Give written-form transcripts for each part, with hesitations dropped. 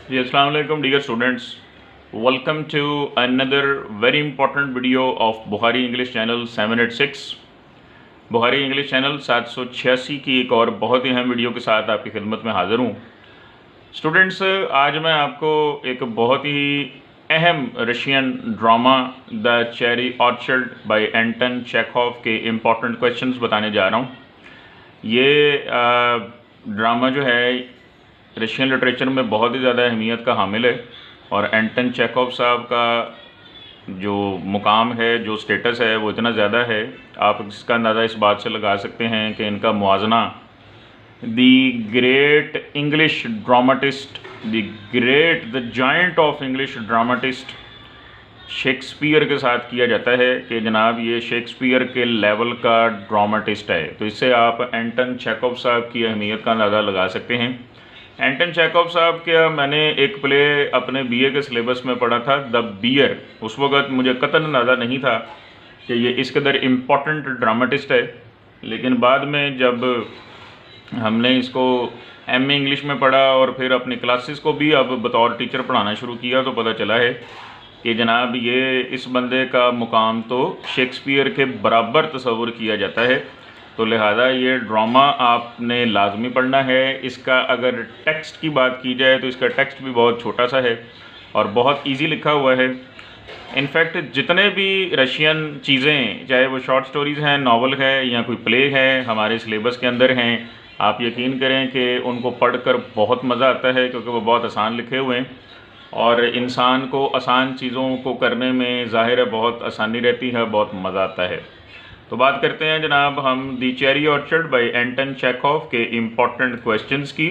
जी अस्सलाम वालेकुम dear students, welcome to another very important video of Bukhari English channel 786। Bukhari English channel 786 की एक और बहुत ही अहम वीडियो के साथ आपकी खिदमत में हाज़िर हूँ। स्टूडेंट्स, आज मैं आपको एक बहुत ही अहम Russian drama the cherry orchard by Anton Chekhov के इम्पॉर्टेंट क्वेश्चंस बताने जा रहा हूँ। ये ड्रामा जो है रशियन लिटरेचर में बहुत ही ज़्यादा अहमियत का हामिल है और एंटन चेखोव साहब का जो मुकाम है, जो स्टेटस है, वो इतना ज़्यादा है, आप इसका अंदाज़ा इस बात से लगा सकते हैं कि इनका मुआजना the great English dramatist, the giant of English dramatist Shakespeare के साथ किया जाता है कि जनाब ये शेक्सपियर के लेवल का ड्रामाटिस्ट है। तो इससे आप एंटन चेखोव साहब की अहमियत का अंदाज़ा लगा सकते हैं। एंटन चेखोव साहब का मैंने एक प्ले अपने बीए के सिलेबस में पढ़ा था, द बियर। उस वक़्त मुझे कतई अंदाज़ा नहीं था कि ये इस कदर इम्पॉर्टेंट ड्रामाटिस्ट है, लेकिन बाद में जब हमने इसको एमए इंग्लिश में पढ़ा और फिर अपनी क्लासेस को भी अब बतौर टीचर पढ़ाना शुरू किया तो पता चला है कि जनाब ये इस बंदे का मुकाम तो शेक्सपियर के बराबर तस्वुर किया जाता है। तो लिहाजा ये ड्रामा आपने लाजमी पढ़ना है। इसका अगर टेक्स्ट की बात की जाए तो इसका टेक्स्ट भी बहुत छोटा सा है और बहुत इजी लिखा हुआ है। इनफैक्ट जितने भी रशियन चीज़ें, चाहे वो शॉर्ट स्टोरीज़ हैं, नावल है या कोई प्ले है, हमारे सिलेबस के अंदर हैं, आप यकीन करें कि उनको पढ़कर बहुत मज़ा आता है क्योंकि वो बहुत आसान लिखे हुए हैं और इंसान को आसान चीज़ों को करने में ज़ाहिर है बहुत आसानी रहती है, बहुत मज़ा आता है। तो बात करते हैं जनाब हम दी cherry orchard by Anton Chekhov के इम्पॉर्टेंट क्वेश्चंस की।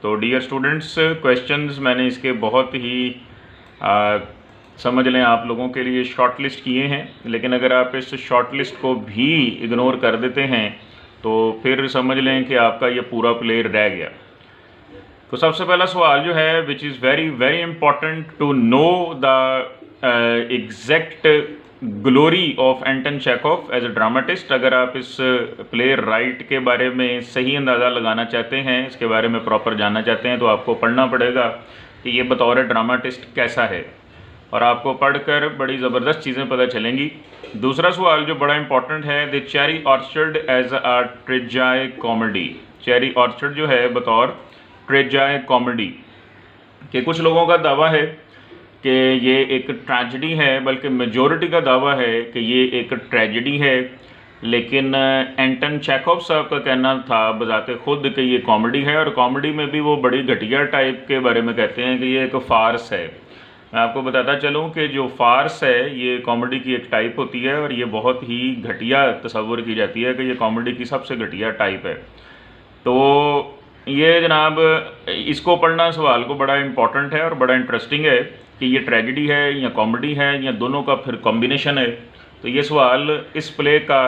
तो डियर स्टूडेंट्स, क्वेश्चंस मैंने इसके बहुत ही समझ लें आप लोगों के लिए शॉर्ट लिस्ट किए हैं, लेकिन अगर आप इस शॉर्ट लिस्ट को भी इग्नोर कर देते हैं तो फिर समझ लें कि आपका ये पूरा प्ले रह गया। तो सबसे पहला सवाल जो है, which is very very important to know the exact glory of Anton Chekhov as a dramatist. अगर आप इस प्ले राइट के बारे में सही अंदाज़ा लगाना चाहते हैं, इसके बारे में प्रॉपर जानना चाहते हैं, तो आपको पढ़ना पड़ेगा कि ये बतौर ड्रामाटिस्ट कैसा है और आपको पढ़कर बड़ी ज़बरदस्त चीज़ें पता चलेंगी। दूसरा सवाल जो बड़ा इंपॉर्टेंट है, the cherry orchard as a tragicomedy. Cherry orchard जो है बतौर ट्रेजाई कॉमेडी कि कुछ लोगों का दावा है कि ये एक ट्रेजेडी है, बल्कि मेजॉरिटी का दावा है कि ये एक ट्रेजेडी है, लेकिन एंटन चेखोव साहब का कहना था बजाते खुद कि ये कॉमेडी है और कॉमेडी में भी वो बड़ी घटिया टाइप के बारे में कहते हैं कि ये एक फ़ार्स है। मैं आपको बताता चलूँ कि जो फ़ार्स है ये कॉमेडी की एक टाइप होती है और ये बहुत ही घटिया तस्वुर की जाती है कि ये कॉमेडी की सबसे घटिया टाइप है। तो ये जनाब इसको पढ़ना सवाल को बड़ा इम्पॉर्टेंट है और बड़ा इंटरेस्टिंग है कि ये ट्रेजेडी है या कॉमेडी है या दोनों का फिर कॉम्बिनेशन है। तो ये सवाल इस प्ले का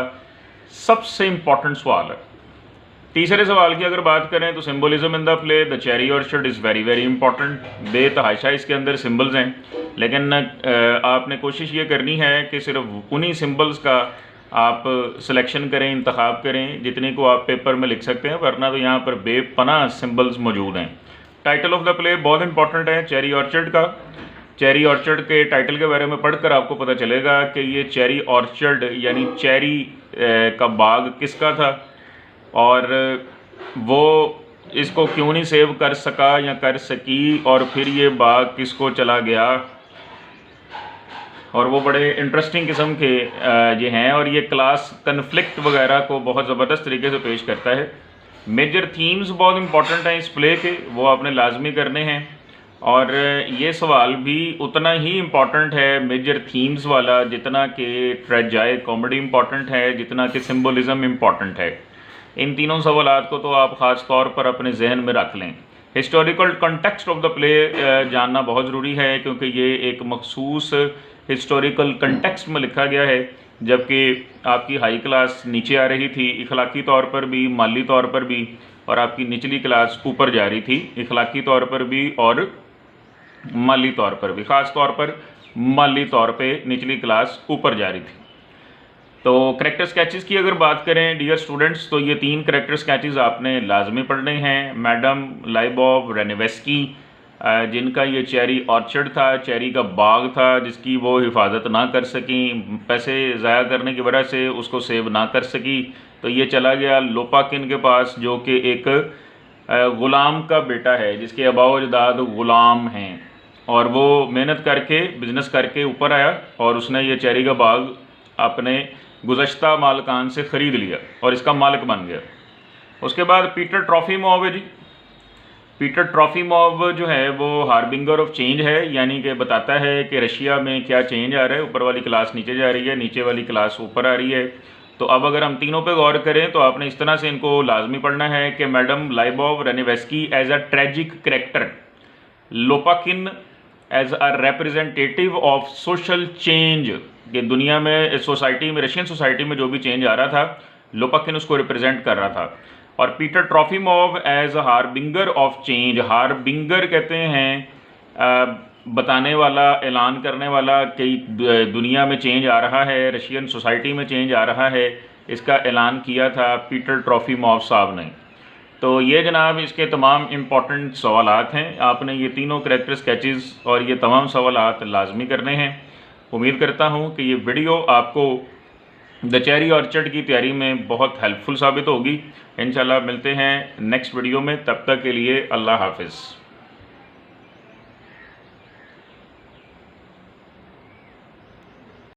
सबसे इम्पॉर्टेंट सवाल है। तीसरे सवाल की अगर बात करें तो symbolism in the play the cherry orchard is very very important. बेतहाशा इसके अंदर सिम्बल्स हैं, लेकिन आपने कोशिश ये करनी है कि सिर्फ उन्हीं सिम्बल्स का आप सिलेक्शन करें, इंतखाब करें जितने को आप पेपर में लिख सकते हैं, वरना तो यहाँ पर बेपनाह सिम्बल्स मौजूद हैं। टाइटल ऑफ द प्ले बहुत इंपॉर्टेंट है चेरी ऑर्चर्ड का। चेरी ऑर्चर्ड के टाइटल के बारे में पढ़कर आपको पता चलेगा कि ये चेरी ऑर्चर्ड यानी चेरी का बाग किसका था और वो इसको क्यों नहीं सेव कर सका या कर सकी और फिर ये बाग किसको चला गया, और वो बड़े इंटरेस्टिंग किस्म के ये हैं और ये क्लास कन्फ्लिक्ट वगैरह को बहुत ज़बरदस्त तरीके से पेश करता है। मेजर थीम्स बहुत इंपॉर्टेंट हैं इस प्ले के, वो आपने लाजमी करने हैं और ये सवाल भी उतना ही इम्पॉर्टेंट है मेजर थीम्स वाला जितना कि ट्रेजाई कॉमेडी इम्पॉर्टेंट है, जितना कि सिम्बोलिज़म इम्पॉर्टेंट है। इन तीनों सवालात को तो आप ख़ास तौर पर अपने जहन में रख लें। Historical context of the play जानना बहुत ज़रूरी है क्योंकि ये एक मखसूस हिस्टोरिकल कंटेक्स्ट में लिखा गया है, जबकि आपकी हाई क्लास नीचे आ रही थी इखलाकी तौर पर भी, माली तौर पर भी, और आपकी निचली क्लास ऊपर जा रही थी इखलाकी तौर पर भी और माली तौर पर भी। ख़ास तौर पर माली तौर पे निचली क्लास ऊपर जा रही थी। तो करेक्टर स्केचेस की अगर बात करें डियर स्टूडेंट्स, तो ये 3 करेक्टर स्केचेस आपने लाजमी पढ़ने हैं। मैडम लाइबॉव रेनेवेस्की जिनका ये चेरी ऑर्चर्ड था, चेरी का बाग था, जिसकी वो हिफाजत ना कर सकी, पैसे ज़ाया करने की वजह से उसको सेव ना कर सकी, तो ये चला गया लोपाकिन के पास, जो कि एक ग़ुलाम का बेटा है, जिसके आबाओ अजदाद ग़ुलाम हैं, और वो मेहनत करके बिज़नेस करके ऊपर आया और उसने ये चेरी का बाग अपने गुज़श्ता मालिकान से ख़रीद लिया और इसका मालिक बन गया। उसके बाद पीटर ट्रॉफीमोव है जी। पीटर ट्रॉफीमोव जो है वो हार्बिंगर ऑफ चेंज है, यानी कि बताता है कि रशिया में क्या चेंज आ रहा है। ऊपर वाली क्लास नीचे जा रही है, नीचे वाली क्लास ऊपर आ रही है। तो अब अगर हम तीनों पे गौर करें तो आपने इस तरह से इनको लाजमी पढ़ना है कि madam Lyubov Ranevskaya as a tragic character, Lopakhin as a representative of social change, कि दुनिया में सोसाइटी में, रशियन सोसाइटी में जो भी चेंज आ रहा था, लोपाकिन उसको रिप्रेजेंट कर रहा था। और Peter Trofimov as a harbinger of change, harbinger कहते हैं बताने वाला, ऐलान करने वाला कि दुनिया में चेंज आ रहा है, रशियन सोसाइटी में चेंज आ रहा है, इसका ऐलान किया था पीटर ट्रॉफीमोव साहब ने। तो ये जनाब इसके तमाम इम्पॉर्टेंट सवालात हैं। आपने ये तीनों करैक्टर स्केचेस और ये तमाम सवालात लाजमी करने हैं। उम्मीद करता हूँ कि ये वीडियो आपको द चेरी ऑर्चर्ड की तैयारी में बहुत हेल्पफुल साबित होगी। इंशाल्लाह मिलते हैं नेक्स्ट वीडियो में, तब तक के लिए अल्लाह हाफिज़।